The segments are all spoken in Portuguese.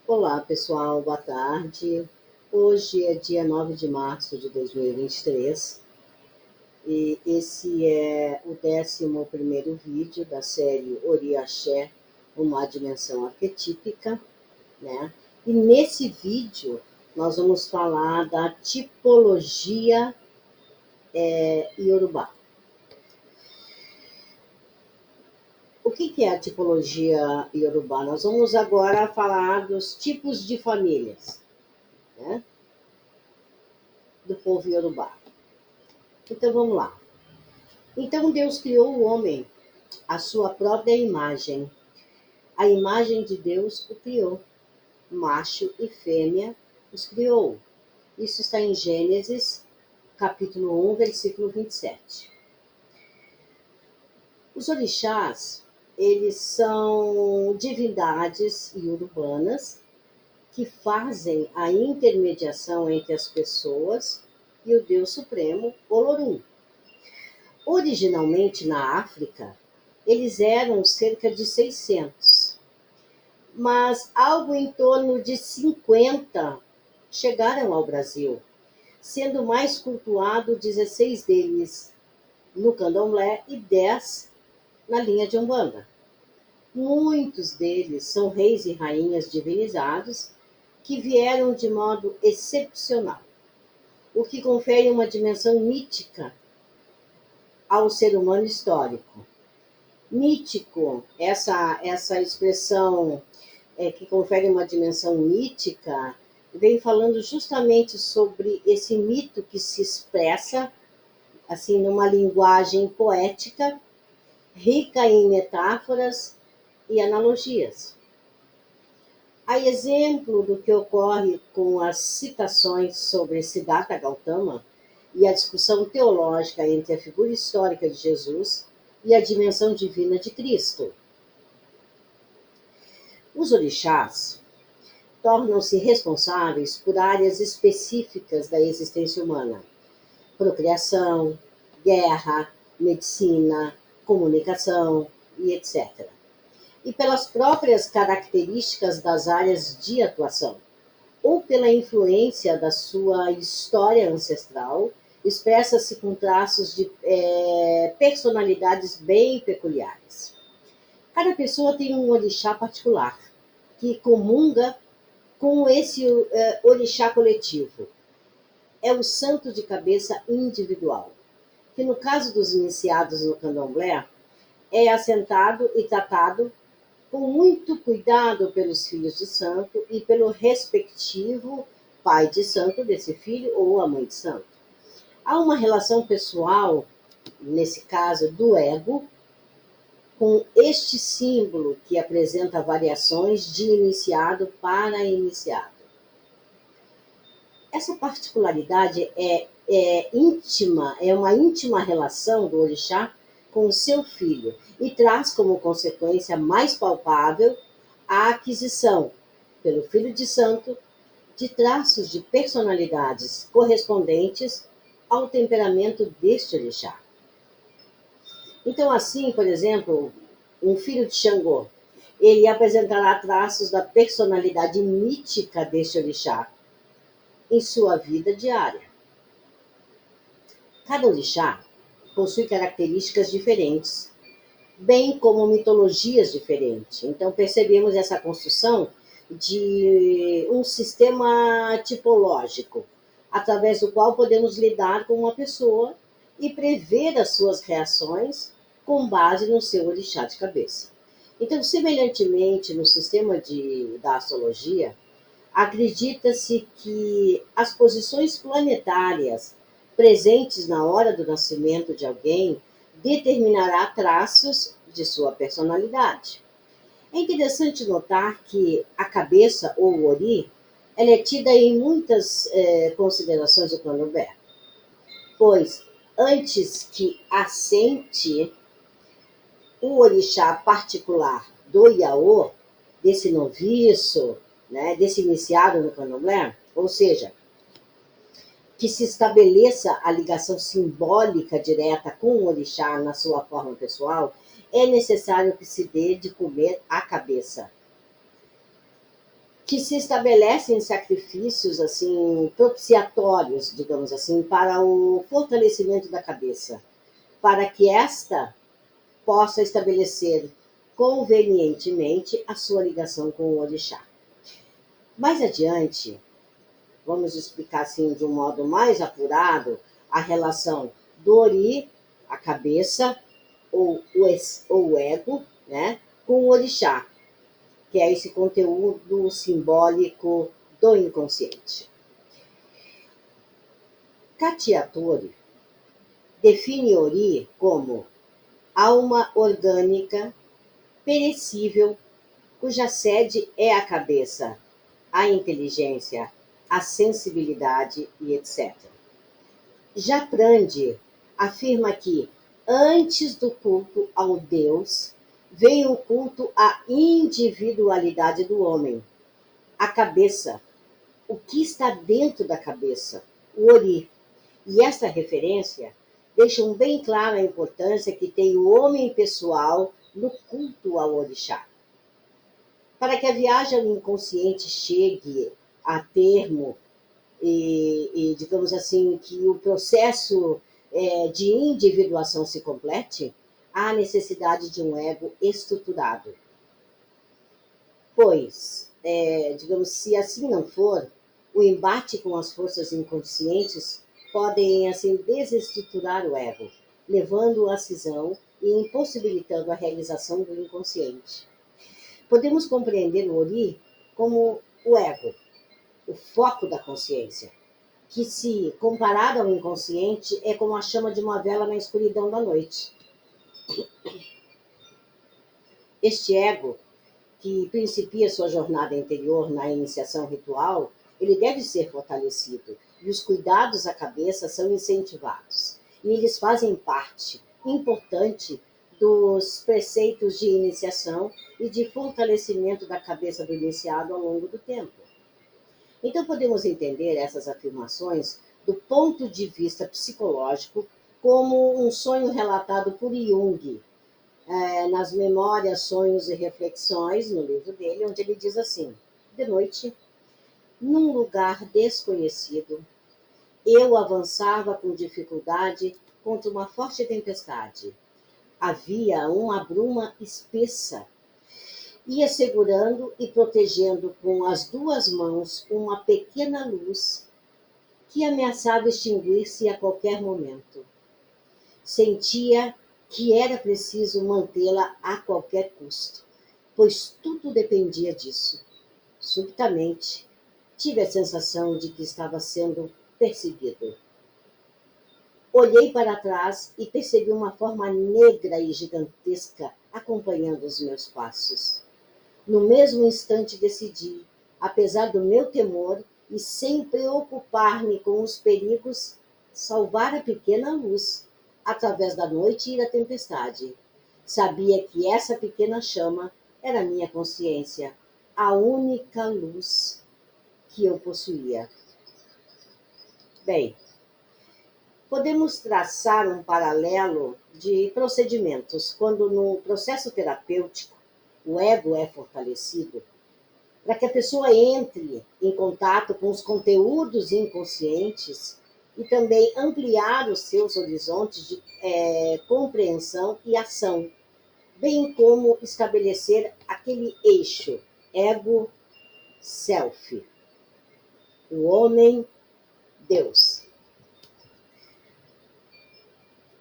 Olá, pessoal, boa tarde. Hoje é dia 9 de março de 2023 e esse é o 11º vídeo da série Oriaxé, uma dimensão arquetípica, né? E nesse vídeo nós vamos falar da tipologia Iorubá. O que é a tipologia Iorubá? Nós vamos agora falar dos tipos de famílias, né, do povo Iorubá. Então vamos lá. Então Deus criou o homem à sua própria imagem. A imagem de Deus o criou. Macho e fêmea os criou. Isso está em Gênesis, capítulo 1, versículo 27. Os orixás, eles são divindades iorubánas que fazem a intermediação entre as pessoas e o Deus Supremo, Olorum. Originalmente na África, eles eram cerca de 600, mas algo em torno de 50 chegaram ao Brasil, sendo mais cultuado 16 deles no candomblé e 10 na linha de Umbanda. Muitos deles são reis e rainhas divinizados que vieram de modo excepcional, o que confere uma dimensão mítica ao ser humano histórico. Mítico, essa expressão que confere uma dimensão mítica, vem falando justamente sobre esse mito que se expressa assim numa linguagem poética, rica em metáforas e analogias. A exemplo do que ocorre com as citações sobre Siddhartha Gautama e a discussão teológica entre a figura histórica de Jesus e a dimensão divina de Cristo. Os orixás tornam-se responsáveis por áreas específicas da existência humana: procriação, guerra, medicina, comunicação e etc. E pelas próprias características das áreas de atuação, ou pela influência da sua história ancestral, expressa-se com traços de personalidades bem peculiares. Cada pessoa tem um orixá particular, que comunga com esse orixá coletivo. É o santo de cabeça individual, que no caso dos iniciados no candomblé, é assentado e tratado com muito cuidado pelos filhos de santo e pelo respectivo pai de santo desse filho ou a mãe de santo. Há uma relação pessoal, nesse caso, do ego, com este símbolo que apresenta variações de iniciado para iniciado. Essa particularidade é íntima, é uma íntima relação do orixá com o seu filho e traz como consequência mais palpável a aquisição, pelo filho de santo, de traços de personalidades correspondentes ao temperamento deste orixá. Então, assim, por exemplo, um filho de Xangô, ele apresentará traços da personalidade mítica deste orixá em sua vida diária. Cada orixá possui características diferentes, bem como mitologias diferentes. Então, percebemos essa construção de um sistema tipológico, através do qual podemos lidar com uma pessoa e prever as suas reações com base no seu orixá de cabeça. Então, semelhantemente no sistema da astrologia, acredita-se que as posições planetárias presentes na hora do nascimento de alguém determinará traços de sua personalidade. É interessante notar que a cabeça, ou ori, ela é tida em muitas considerações do candomblé, pois antes que assente o orixá particular do Iaô, desse noviço, né, desse iniciado no candomblé, ou seja, que se estabeleça a ligação simbólica direta com o orixá na sua forma pessoal, é necessário que se dê de comer a cabeça. que se estabelecem sacrifícios assim propiciatórios, digamos assim, para o fortalecimento da cabeça, para que esta possa estabelecer convenientemente a sua ligação com o orixá. Mais adiante, vamos explicar assim de um modo mais apurado a relação do ori, a cabeça, ou o ego, né, com o orixá, que é esse conteúdo simbólico do inconsciente. Katia Tori define ori como alma orgânica, perecível, cuja sede é a cabeça, a inteligência, a sensibilidade e etc. Já Prandi afirma que, antes do culto ao Deus, vem o culto à individualidade do homem, a cabeça, o que está dentro da cabeça, o ori. E esta referência deixa bem clara a importância que tem o homem pessoal no culto ao orixá. Para que a viagem ao inconsciente chegue a termo digamos assim, que o processo de individuação se complete, há necessidade de um ego estruturado. Pois, digamos, se assim não for, o embate com as forças inconscientes podem assim desestruturar o ego, levando-o à cisão e impossibilitando a realização do inconsciente. Podemos compreender o ori como o ego, o foco da consciência, que, se comparado ao inconsciente, é como a chama de uma vela na escuridão da noite. Este ego, que principia sua jornada interior na iniciação ritual, ele deve ser fortalecido, e os cuidados à cabeça são incentivados, e eles fazem parte importante dos preceitos de iniciação e de fortalecimento da cabeça do iniciado ao longo do tempo. Então, podemos entender essas afirmações do ponto de vista psicológico como um sonho relatado por Jung, nas Memórias, Sonhos e Reflexões, no livro dele, onde ele diz assim: de noite, num lugar desconhecido, eu avançava com dificuldade contra uma forte tempestade. Havia uma bruma espessa. Ia segurando e protegendo com as duas mãos uma pequena luz que ameaçava extinguir-se a qualquer momento. Sentia que era preciso mantê-la a qualquer custo, pois tudo dependia disso. Subitamente, tive a sensação de que estava sendo perseguido. Olhei para trás e percebi uma forma negra e gigantesca acompanhando os meus passos. No mesmo instante decidi, apesar do meu temor e sem preocupar-me com os perigos, salvar a pequena luz através da noite e da tempestade. Sabia que essa pequena chama era minha consciência, a única luz que eu possuía. Bem, podemos traçar um paralelo de procedimentos quando, no processo terapêutico, o ego é fortalecido para que a pessoa entre em contato com os conteúdos inconscientes e também ampliar os seus horizontes de compreensão e ação, bem como estabelecer aquele eixo ego-self, o homem-Deus.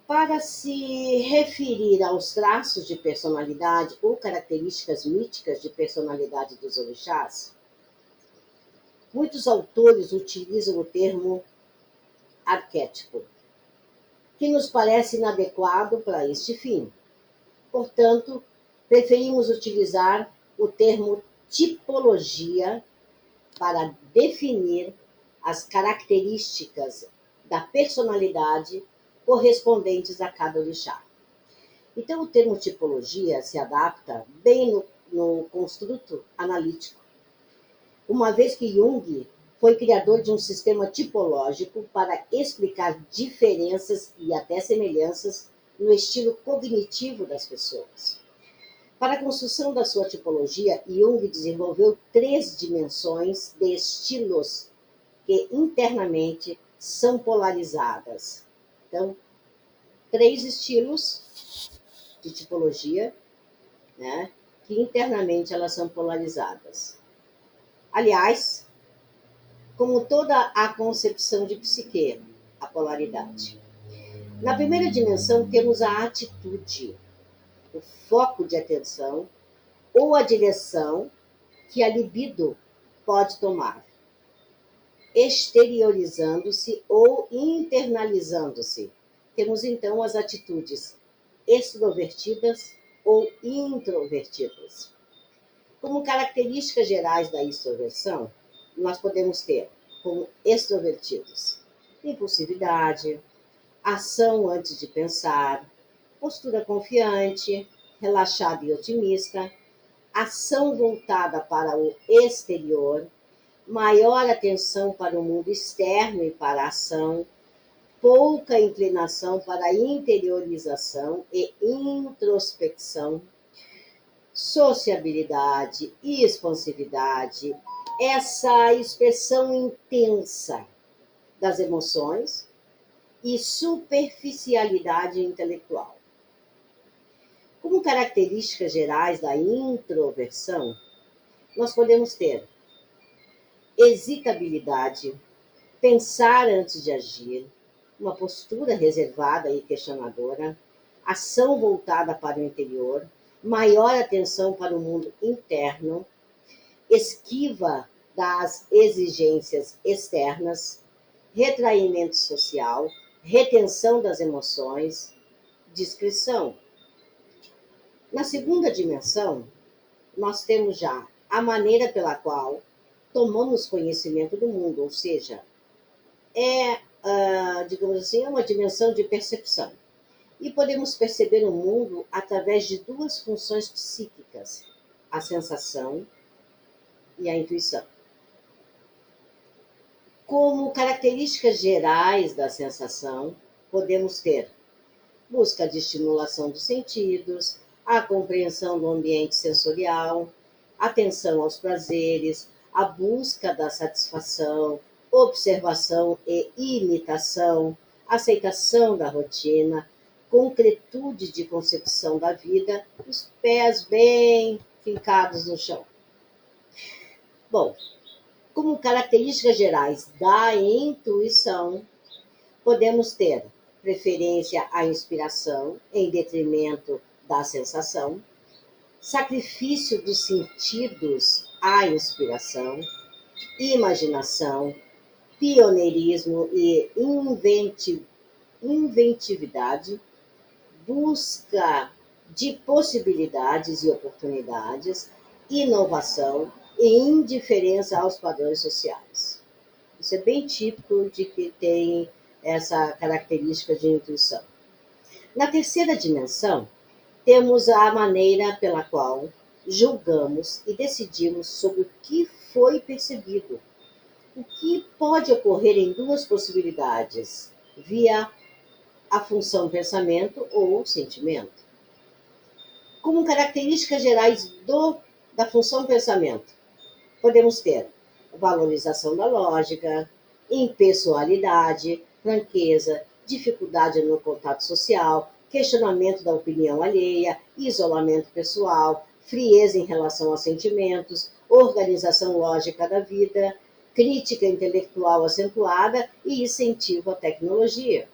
Para se referir aos traços de personalidade ou características míticas de personalidade dos orixás, muitos autores utilizam o termo arquétipo, que nos parece inadequado para este fim. Portanto, preferimos utilizar o termo tipologia para definir as características da personalidade correspondentes a cada orixá. Então, o termo tipologia se adapta bem no construto analítico, uma vez que Jung foi criador de um sistema tipológico para explicar diferenças e até semelhanças no estilo cognitivo das pessoas. Para a construção da sua tipologia, Jung desenvolveu 3 dimensões de estilos que internamente são polarizadas. Então, 3 estilos de tipologia, né, que internamente elas são polarizadas. Aliás, como toda a concepção de psique, a polaridade. Na primeira dimensão, temos a atitude, o foco de atenção ou a direção que a libido pode tomar, exteriorizando-se ou internalizando-se. Temos então as atitudes extrovertidas ou introvertidas. Como características gerais da extroversão, nós podemos ter como extrovertidos impulsividade, ação antes de pensar, postura confiante, relaxada e otimista, ação voltada para o exterior, maior atenção para o mundo externo e para a ação, pouca inclinação para a interiorização e introspecção, sociabilidade e expansividade, essa expressão intensa das emoções e superficialidade intelectual. Como características gerais da introversão, nós podemos ter hesitabilidade, pensar antes de agir, uma postura reservada e questionadora, ação voltada para o interior, maior atenção para o mundo interno, esquiva das exigências externas, retraimento social, retenção das emoções, discrição. Na segunda dimensão, nós temos já a maneira pela qual tomamos conhecimento do mundo, ou seja, digamos assim, é uma dimensão de percepção. E podemos perceber o mundo através de 2 funções psíquicas, a sensação e a intuição. Como características gerais da sensação, podemos ter busca de estimulação dos sentidos, a compreensão do ambiente sensorial, atenção aos prazeres, a busca da satisfação, observação e imitação, aceitação da rotina, concretude de concepção da vida, os pés bem fincados no chão. Bom, como características gerais da intuição, podemos ter preferência à inspiração em detrimento da sensação, sacrifício dos sentidos à inspiração, imaginação, pioneirismo e inventividade, busca de possibilidades e oportunidades, inovação e indiferença aos padrões sociais. Isso é bem típico de que tem essa característica de intuição. Na terceira dimensão, temos a maneira pela qual julgamos e decidimos sobre o que foi percebido, o que pode ocorrer em 2 possibilidades, via a função pensamento ou sentimento. Como características gerais da função pensamento, podemos ter valorização da lógica, impessoalidade, franqueza, dificuldade no contato social, questionamento da opinião alheia, isolamento pessoal, frieza em relação aos sentimentos, organização lógica da vida, crítica intelectual acentuada e incentivo à tecnologia.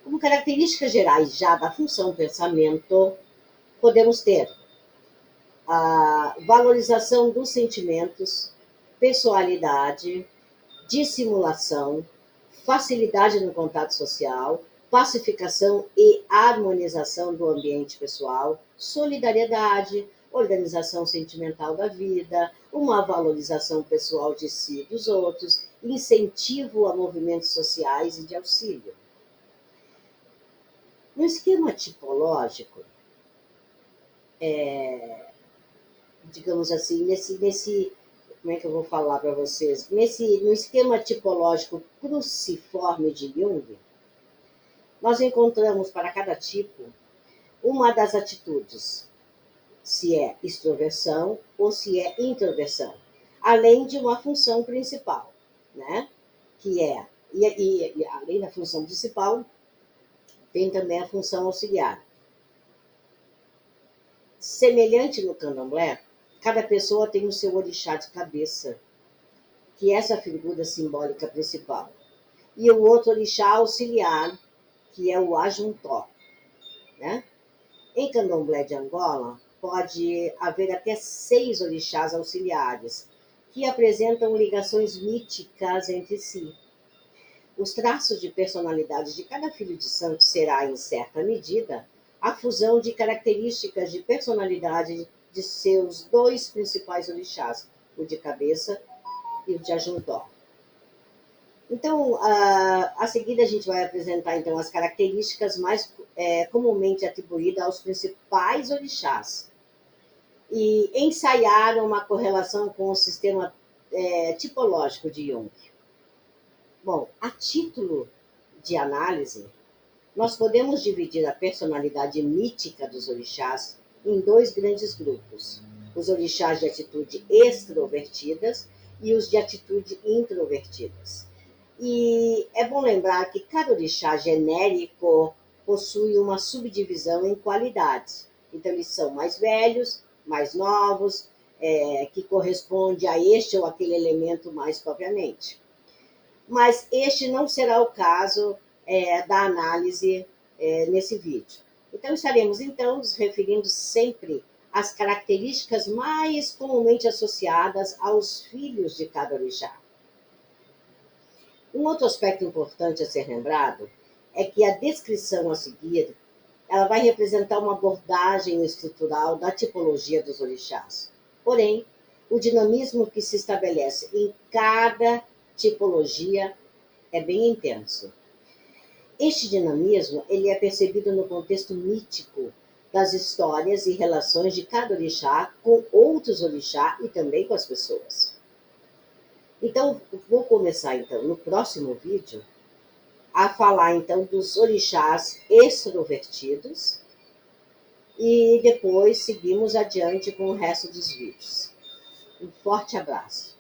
Como características gerais já da função pensamento, podemos ter a valorização dos sentimentos, pessoalidade, dissimulação, facilidade no contato social, pacificação e harmonização do ambiente pessoal, solidariedade, organização sentimental da vida, uma valorização pessoal de si e dos outros, incentivo a movimentos sociais e de auxílio. No esquema tipológico, digamos assim, como é que eu vou falar para vocês? No esquema tipológico cruciforme de Jung, nós encontramos para cada tipo uma das atitudes se é extroversão ou se é introversão, além de uma função principal, né? Que é, e além da função principal, tem também a função auxiliar. Semelhante no candomblé, cada pessoa tem o seu orixá de cabeça, que é essa figura simbólica principal, e o outro orixá auxiliar, que é o ajuntó, né? Em candomblé de Angola, pode haver até 6 orixás auxiliares, que apresentam ligações míticas entre si. Os traços de personalidade de cada filho de santo será, em certa medida, a fusão de características de personalidade de seus dois principais orixás, o de cabeça e o de ajuntó. Então, a seguir a gente vai apresentar então as características mais comumente atribuídas aos principais orixás e ensaiar uma correlação com o sistema tipológico de Jung. Bom, a título de análise, nós podemos dividir a personalidade mítica dos orixás em 2 grandes grupos: os orixás de atitude extrovertidas e os de atitude introvertidas. E é bom lembrar que cada orixá genérico possui uma subdivisão em qualidades. Então, eles são mais velhos, mais novos, que corresponde a este ou aquele elemento mais propriamente. Mas este não será o caso da análise nesse vídeo. Então, estaremos, então, nos referindo sempre às características mais comumente associadas aos filhos de cada orixá. Um outro aspecto importante a ser lembrado é que a descrição a seguir ela vai representar uma abordagem estrutural da tipologia dos orixás. Porém, o dinamismo que se estabelece em cada tipologia é bem intenso. Este dinamismo ele é percebido no contexto mítico das histórias e relações de cada orixá com outros orixá e também com as pessoas. Então, vou começar então no próximo vídeo a falar então dos orixás extrovertidos e depois seguimos adiante com o resto dos vídeos. Um forte abraço.